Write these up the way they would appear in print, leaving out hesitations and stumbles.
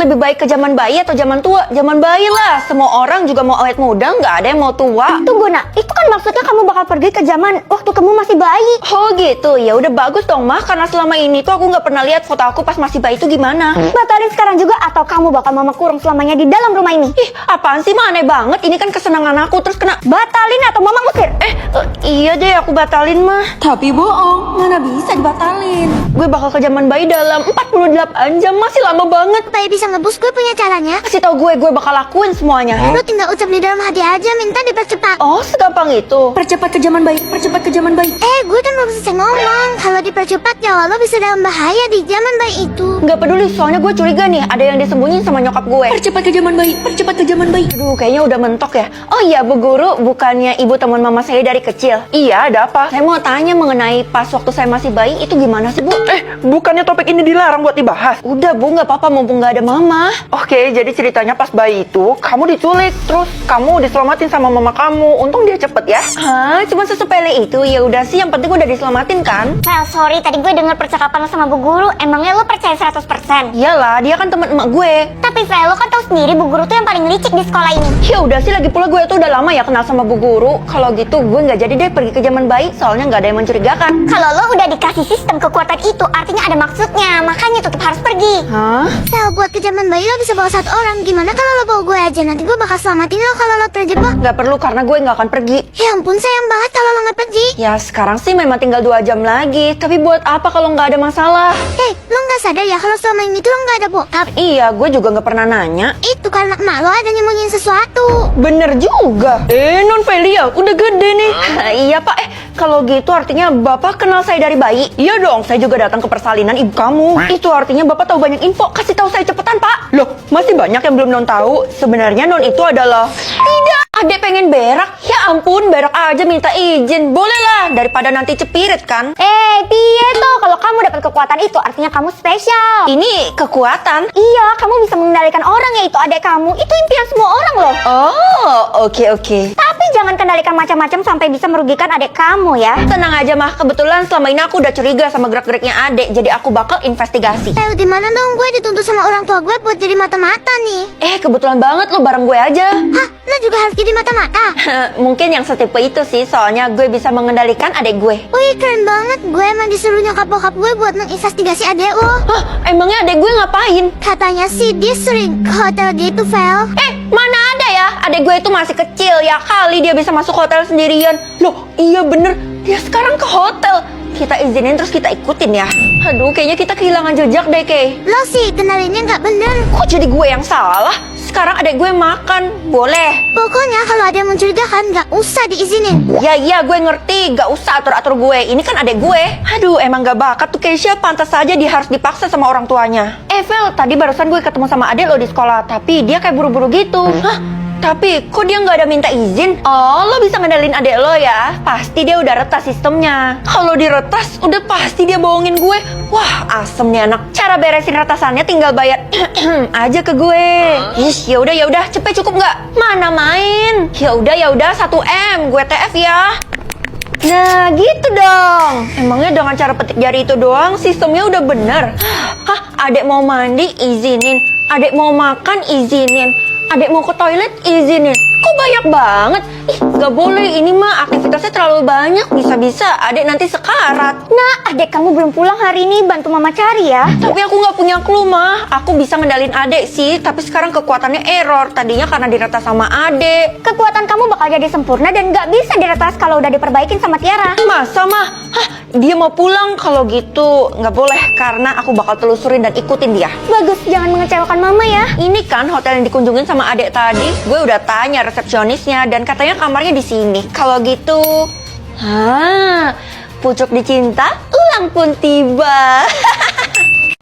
lebih baik ke zaman bayi atau zaman tua? Zaman bayi lah. Semua orang juga mau awet muda, nggak ada yang mau tua. Tunggu nak, itu kan maksudnya kamu bakal pergi ke zaman waktu kamu masih bayi. Oh gitu, ya udah bagus dong mah. Karena selama ini tuh aku nggak pernah lihat foto aku pas masih bayi itu gimana. Batalin sekarang juga atau kamu bakal mama kurung selamanya di dalam rumah ini. Ih, apaan sih mah, aneh banget. Ini kan kesenangan aku terus kena. Batalin atau mama usir. Iya deh, aku batalin mah. Tapi bohong, mana bisa dibatalin. Gue bakal ke zaman bayi dalam 48 jam, masih lama banget. Supaya bisa ngebus, gue punya caranya. Kasih tau gue bakal lakuin semuanya. Lo tinggal ucap di dalam hati aja, minta dipercepat. Oh, segampang itu. Percepat ke zaman bayi, percepat ke zaman bayi. Gue kan belum selesai ngomong. Kalau dipercepat ya lo bisa dalam bahaya di zaman bayi itu. Nggak peduli, soalnya gue curiga nih ada yang disembunyiin sama nyokap gue. Percepat ke zaman bayi, percepat ke zaman bayi. Aduh, kayaknya udah mentok ya. Oh iya, Bu Guru, bukannya ibu teman mama saya dari kecil? Iya, ada apa? Saya mau tanya mengenai pas waktu saya masih bayi itu gimana sih, Bu? Bukannya topik ini dilarang buat dibahas? Udah, Bu, nggak apa-apa mumpung nggak ada mama. Oke, jadi ceritanya pas bayi itu kamu diculik, terus kamu diselamatin sama mama kamu. Untung dia cepet ya. Hah, cuma sesepele itu? Ya udah sih, yang penting udah diselamatin kan? Well, sorry, tadi gue denger percakapan lo sama Bu Guru. Emangnya lo percaya 100%? Iyalah, dia kan teman emak gue. Tapi Vel, lo kan tahu sendiri Bu Guru tuh yang paling licik di sekolah ini. Ya udah sih, lagi pula gue tuh udah lama ya kenal sama Bu Guru. Kalau gitu gue nggak jadi deh pergi ke zaman bayi, soalnya nggak ada yang mencurigakan. Kalau lo udah dikasih sistem kekuatan itu, artinya ada maksudnya. Makanya tetap harus pergi. Hah? Vel, buat ke zaman bayi lo bisa bawa satu orang. Gimana kalau lo bawa gue aja? Nanti gue bakal selamatin lo kalau lo terjebak. Nggak perlu karena gue nggak akan pergi. Ya ampun, sayang banget kalau lo nggak pergi. Ya sekarang sih memang tinggal 2 jam lagi. Tapi buat apa kalau nggak ada masalah? Hei, lo nggak sadar ya kalau selama ini tuh lo nggak ada bokap? Iya, gue juga nggak pernah nanya. Itu karena emak lo ada nyembunyiin sesuatu. Bener juga. Non Velia, udah gede nih. Iya Pak, kalau gitu artinya Bapak kenal saya dari bayi? Iya dong, saya juga datang ke persalinan ibu kamu. Itu artinya Bapak tahu banyak info. Kasih tahu saya cepetan Pak. Loh, masih banyak yang belum Non tahu. Sebenarnya Non itu adalah... Tidak, adek pengen berak. Ya ampun, berak aja minta izin. Boleh lah, daripada nanti cepirit kan. Piye toh, kalau kamu dapat kekuatan itu artinya kamu spesial. Ini kekuatan. Iya, kamu bisa mengendalikan orang, yaitu adik kamu. Itu impian semua orang loh. Oh, oke. Tapi jangan kendalikan macam-macam sampai bisa merugikan adik kamu ya. Tenang aja mah, kebetulan selama ini aku udah curiga sama gerak-geriknya adek. Jadi aku bakal investigasi. Di mana dong gue dituntut sama orang tua gue buat jadi mata-mata nih. Kebetulan banget lo bareng gue aja. Hah, lo juga harus jadi mata-mata? Mungkin yang setipe itu sih, soalnya gue bisa mengendalikan adek gue. Wih, keren banget. Gue emang disuruh nyokap bokap gue buat menginvestigasi adek lo. Hah, emangnya adek gue ngapain? Katanya sih dia sering ke hotel gitu, Vel. Mana ada ya, adek gue itu masih kecil ya, kali dia bisa masuk hotel sendirian. Loh, iya bener, dia sekarang ke hotel. Kita izinin terus kita ikutin ya. Aduh, kayaknya kita kehilangan jejak deh, Kay. Lo sih kenalinnya nggak bener. Kok jadi gue yang salah? Sekarang adek gue makan, boleh. Pokoknya kalau ada yang mencurigakan nggak usah diizinin. Ya, gue ngerti, gak usah atur-atur gue. Ini kan adek gue. Aduh, emang gak bakat tuh Keisha, pantas saja dia harus dipaksa sama orang tuanya. Vel, tadi barusan gue ketemu sama adek lo di sekolah, tapi dia kayak buru-buru gitu. Hah? Tapi kok dia nggak ada minta izin? Oh, lo bisa ngendalin adek lo ya? Pasti dia udah retas sistemnya. Kalau diretas, udah pasti dia bohongin gue. Wah, asem nih anak. Cara beresin retasannya tinggal bayar aja ke gue. Ya udah, cepet cukup nggak? Mana main? Ya udah 1 M, gue TF ya. Nah gitu dong. Emangnya dengan cara petik jari itu doang sistemnya udah bener? Hah, adek mau mandi izinin, adek mau makan izinin, adek mau ke toilet izinin. Kok banyak banget? Ih, gak boleh, ini mah aktivitasnya terlalu banyak. Bisa-bisa adek nanti sekarat. Nah, adek kamu belum pulang hari ini, bantu mama cari ya. Tapi aku gak punya clue mah. Aku bisa ngendalin adek sih, tapi sekarang kekuatannya error. Tadinya karena diretas sama adek. Kekuatan kamu bakal jadi sempurna dan gak bisa diretas kalau udah diperbaikin sama Tiara. Masa mah? Hah, dia mau pulang? Kalau gitu nggak boleh, karena aku bakal telusurin dan ikutin dia. Bagus, jangan mengecewakan mama ya. Ini kan hotel yang dikunjungin sama adek tadi. Gue udah tanya resepsionisnya dan katanya kamarnya di sini. Kalau gitu, pucuk dicinta, ulang pun tiba.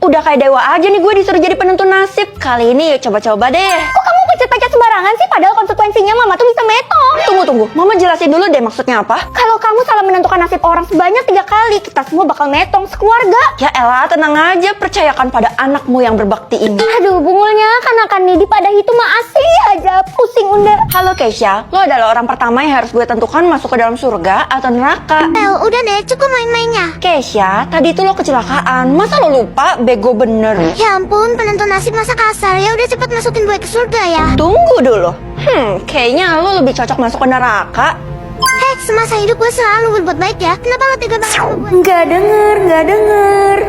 Udah kayak dewa aja nih gue disuruh jadi penentu nasib. Kali ini coba-coba deh. Kok kamu pencet-pencet sembarangan sih? Padahal konsekuensinya mama tuh bisa metong. Tunggu, mama jelasin dulu deh maksudnya apa. Kalau kamu salah menentukan nasib orang sebanyak 3 kali, kita semua bakal metong sekeluarga. Ya elah, tenang aja, percayakan pada anakmu yang berbakti ini. Aduh, bungulnya kanak-kanak Hani dipadahi itu mah asli aja. Pusing unda. Halo Keisha, lo adalah orang pertama yang harus gue tentukan masuk ke dalam surga atau neraka. Pel, udah deh, cukup main-mainnya. Keisha, tadi itu lo kecelakaan. Masa lo lupa? Bego bener. Ya ampun, penentu nasib masa kasar. Ya udah cepet masukin gue ke surga ya. Tunggu dulu. Kayaknya lo lebih cocok masuk ke neraka. Hei, semasa hidup gue selalu berbuat baik ya. Kenapa lo tega banget sama gue? Nggak denger.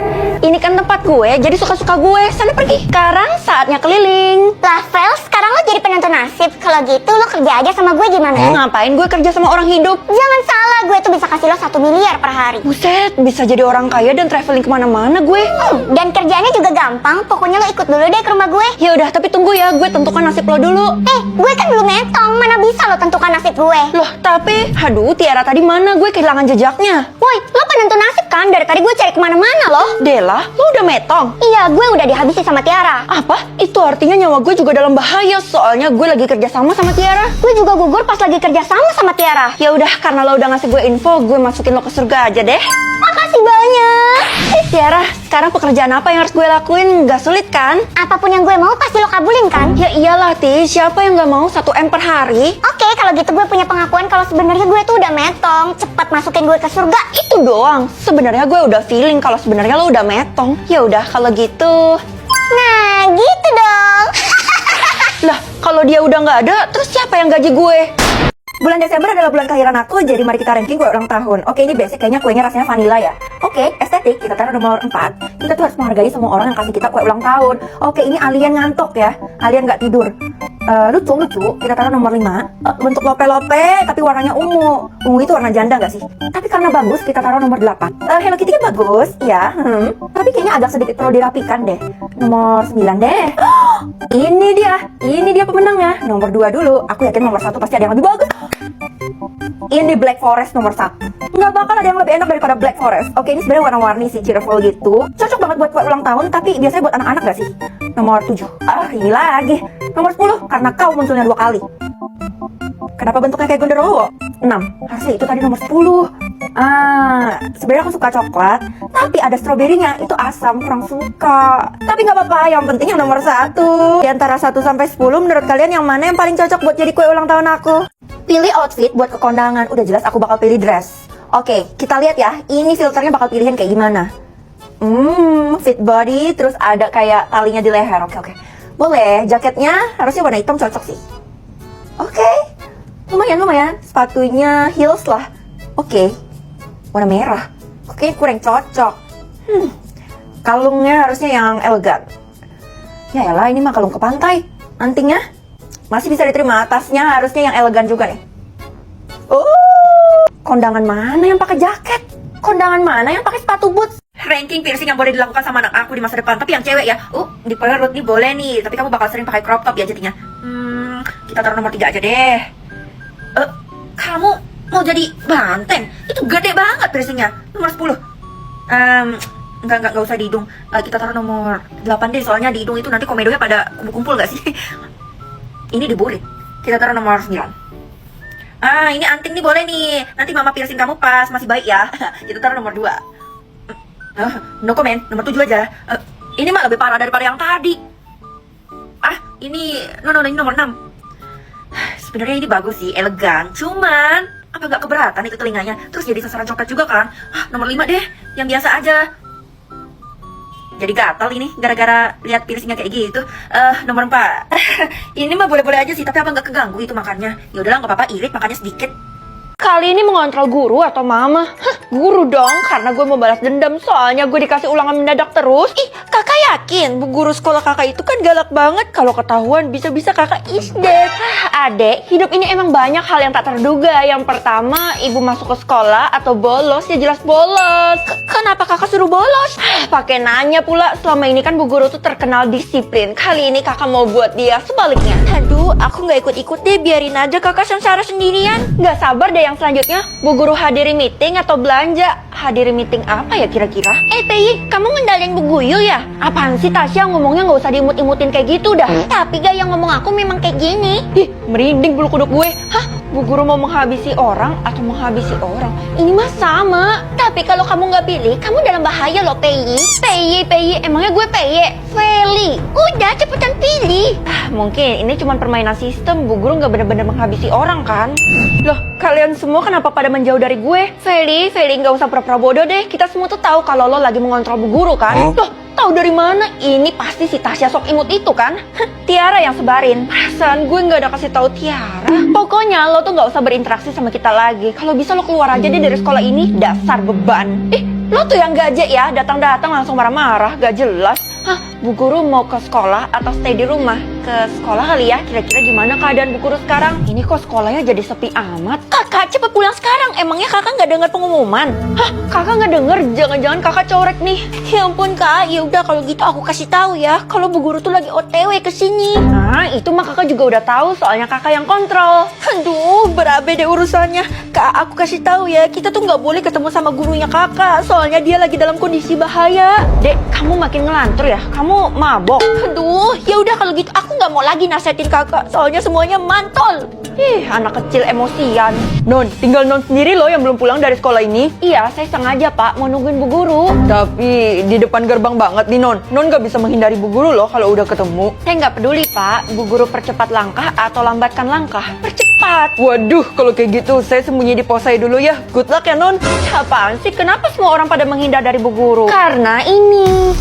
Ini kan tempat gue, jadi suka-suka gue. Sana pergi. Sekarang saatnya keliling. Lah, Fel, sekarang lo jadi penentu nasib. Kalau gitu lo kerja aja sama gue gimana? Ngapain gue kerja sama orang hidup? Jangan salah, gue tuh bisa kasih lo 1 miliar per hari. Buset, bisa jadi orang kaya dan traveling kemana-mana gue. Dan kerjanya juga gampang. Pokoknya lo ikut dulu deh ke rumah gue. Ya udah, tapi tunggu ya, gue tentukan nasib lo dulu. Gue kan belum metong. Mana bisa lo tentukan nasib gue? Loh, tapi, aduh, Tiara tadi mana? Gue kehilangan jejaknya. Woi, lo penentu nasib kan? Dari tadi gue cari kemana-mana loh. Dela, lo udah metong? Iya, gue udah dihabisi sama Tiara. Apa? Itu artinya nyawa gue juga dalam bahaya, soalnya gue lagi kerja sama Tiara. Gue juga gugur pas lagi kerja sama Tiara. Ya udah, karena lo udah ngasih gue info, gue masukin lo ke surga aja deh. Makasih banyak. Tiara, sekarang pekerjaan apa yang harus gue lakuin? Gak sulit kan? Apapun yang gue mau pasti lo kabulin kan? Ya iyalah, Ti. Siapa yang gak mau 1M per hari? Oke, kalau gitu gue punya pengakuan kalau sebenarnya gue tuh udah metong. Cepat masukin gue ke surga. Itu doang. Sebenarnya gue udah feeling kalau sebenarnya lo udah metong. Ya udah, kalau gitu. Nah, gitu dong. Lah, kalau dia udah nggak ada, terus siapa yang gaji gue? Bulan Desember adalah bulan kelahiran aku, jadi mari kita ranking kue ulang tahun. Oke, ini basic, kayaknya kuenya rasanya vanilla ya. Oke, estetik, kita taruh nomor 4. Kita tuh harus menghargai semua orang yang kasih kita kue ulang tahun. Oke, ini alien ngantuk ya. Alien nggak tidur. Lucu, kita taruh nomor 5. Bentuk lope-lope, tapi warnanya ungu. Ungu itu warna janda nggak sih? Tapi karena bagus, kita taruh nomor 8. Hello Kitty kan bagus, ya. Tapi kayaknya agak sedikit perlu dirapikan deh. Nomor 9 deh. Ini dia pemenangnya. Nomor 2 dulu. Aku yakin nomor 1 pasti ada yang lebih bagus. Ini Black Forest nomor 1. Nggak bakal ada yang lebih enak daripada Black Forest. Oke, ini sebenarnya warna-warni sih, cheerful gitu. Cocok banget buat kue ulang tahun, tapi biasanya buat anak-anak gak sih? Nomor 7. Ini lagi. Nomor 10, karena kau munculnya 2 kali. Kenapa bentuknya kayak genderuwo? 6. Harusnya itu tadi nomor 10. Sebenarnya aku suka coklat, tapi ada stroberinya. Itu asam, kurang suka. Tapi nggak apa-apa, yang penting yang nomor 1. Di antara 1 sampai 10, menurut kalian yang mana yang paling cocok buat jadi kue ulang tahun aku? Pilih outfit buat ke kondangan. Udah jelas aku bakal pilih dress. Oke, kita lihat ya. Ini filternya bakal pilihin kayak gimana. Fit body, terus ada kayak talinya di leher. Oke. Boleh, jaketnya harusnya warna hitam cocok sih. Oke. Lumayan. Sepatunya heels lah. Oke. Warna merah. Oke, kurang cocok. Kalungnya harusnya yang elegan. Ya elah, ini mah kalung ke pantai. Antingnya masih bisa diterima, tasnya harusnya yang elegan juga nih. Kondangan mana yang pakai jaket? Kondangan mana yang pakai sepatu boots? Ranking piercing yang boleh dilakukan sama anak aku di masa depan, tapi yang cewek ya. Di perut nih boleh nih, tapi kamu bakal sering pakai crop top ya jadinya. Kita taruh nomor 3 aja deh. Kamu mau jadi banteng? Itu gede banget piercingnya. Nomor 10. Enggak usah di hidung. Kita taruh nomor 8 deh, soalnya di hidung itu nanti komedonya pada kumpul-kumpul gak sih? Ini diburit. Kita taruh nomor 9. Ini anting nih boleh nih. Nanti mama piercing kamu pas masih baik ya. Kita taruh nomor 2. No comment, nomor 7 aja. Ini mah lebih parah daripada yang tadi. Ini ini nomor 6. Sebenarnya ini bagus sih, elegan. Cuman apa gak keberatan itu telinganya? Terus jadi sasaran coklat juga kan? Nomor 5 deh, yang biasa aja. Jadi gatal ini gara-gara lihat piercingnya kayak gitu. Nomor 4. Ini mah boleh-boleh aja sih, tapi apa nggak keganggu itu makannya? Ya udahlah, nggak apa-apa, irit makannya sedikit. Kali ini mengontrol guru atau mama? Guru dong, karena gue mau balas dendam. Soalnya gue dikasih ulangan mendadak terus. Kakak yakin bu guru sekolah kakak itu kan galak banget. Kalau ketahuan bisa-bisa kakak is dead. Adek, hidup ini emang banyak hal yang tak terduga. Yang pertama, ibu masuk ke sekolah atau bolos, ya jelas bolos. Kenapa kakak suruh bolos? Pakai nanya pula. Selama ini kan bu guru tuh terkenal disiplin. Kali ini kakak mau buat dia sebaliknya. Aduh, aku nggak ikut-ikut deh. Biarin aja kakak sengsara sendirian. Nggak sabar deh yang selanjutnya. Bu guru hadiri meeting atau belanja? Hadiri meeting apa ya kira-kira? Pei, kamu ngendalin Bu Guyul ya? Apaan sih Tasya, ngomongnya nggak usah diimut-imutin kayak gitu dah. Tapi gaya ngomong aku memang kayak gini. Merinding bulu kuduk gue. Bu guru mau menghabisi orang atau menghabisi orang? Ini mah sama. Tapi kalau kamu nggak pilih, kamu dalam bahaya loh, Pei. Emangnya gue Pei? Feli. Udah, cepetan pilih. Mungkin ini cuma permainan sistem. Bu Guru nggak bener-bener menghabisi orang kan? Loh, kalian semua kenapa pada menjauh dari gue? Feli nggak usah pura-pura bodoh deh. Kita semua tuh tahu kalau lo lagi mengontrol Bu Guru kan? Loh, tahu dari mana? Ini pasti si Tasya sok imut itu kan? Tiara yang sebarin. Perasaan gue nggak ada kasih tahu Tiara. Pokoknya lo tuh nggak usah berinteraksi sama kita lagi. Kalau bisa lo keluar aja deh dari sekolah ini. Dasar beban. Lo tuh yang gajek ya, datang-datang langsung marah-marah, gak jelas. Hah, Bu Guru mau ke sekolah atau stay di rumah? Ke sekolah kali ya, kira-kira gimana keadaan Bu Guru sekarang? Ini kok sekolahnya jadi sepi amat? Kakak cepet pulang sekarang, emangnya kakak gak dengar pengumuman? Hah, kakak gak denger? Jangan-jangan kakak corek nih. Ya ampun kak, ya udah kalau gitu aku kasih tahu ya, kalau Bu Guru tuh lagi OTW ke sini. Nah, itu mah kakak juga udah tahu, soalnya kakak yang kontrol. Aduh, berabe deh urusannya. Kak, aku kasih tahu ya, kita tuh nggak boleh ketemu sama gurunya kakak, soalnya dia lagi dalam kondisi bahaya. Dek, kamu makin ngelantur ya? Kamu mabok? Aduh, ya udah kalau gitu aku nggak mau lagi nasihatin kakak, soalnya semuanya mantol. Anak kecil emosian. Non, tinggal Non sendiri loh yang belum pulang dari sekolah ini. Iya, saya sengaja pak, mau nungguin Bu Guru. Tapi di depan gerbang banget nih Non. Non gak bisa menghindari Bu Guru loh kalau udah ketemu. Saya nggak peduli pak, Bu Guru percepat langkah atau lambatkan langkah. Percepat. Waduh, kalau kayak gitu saya sembunyi di pos saya dulu ya. Good luck ya Non. Apaan sih? Kenapa semua orang pada menghindar dari Bu Guru? Karena ini.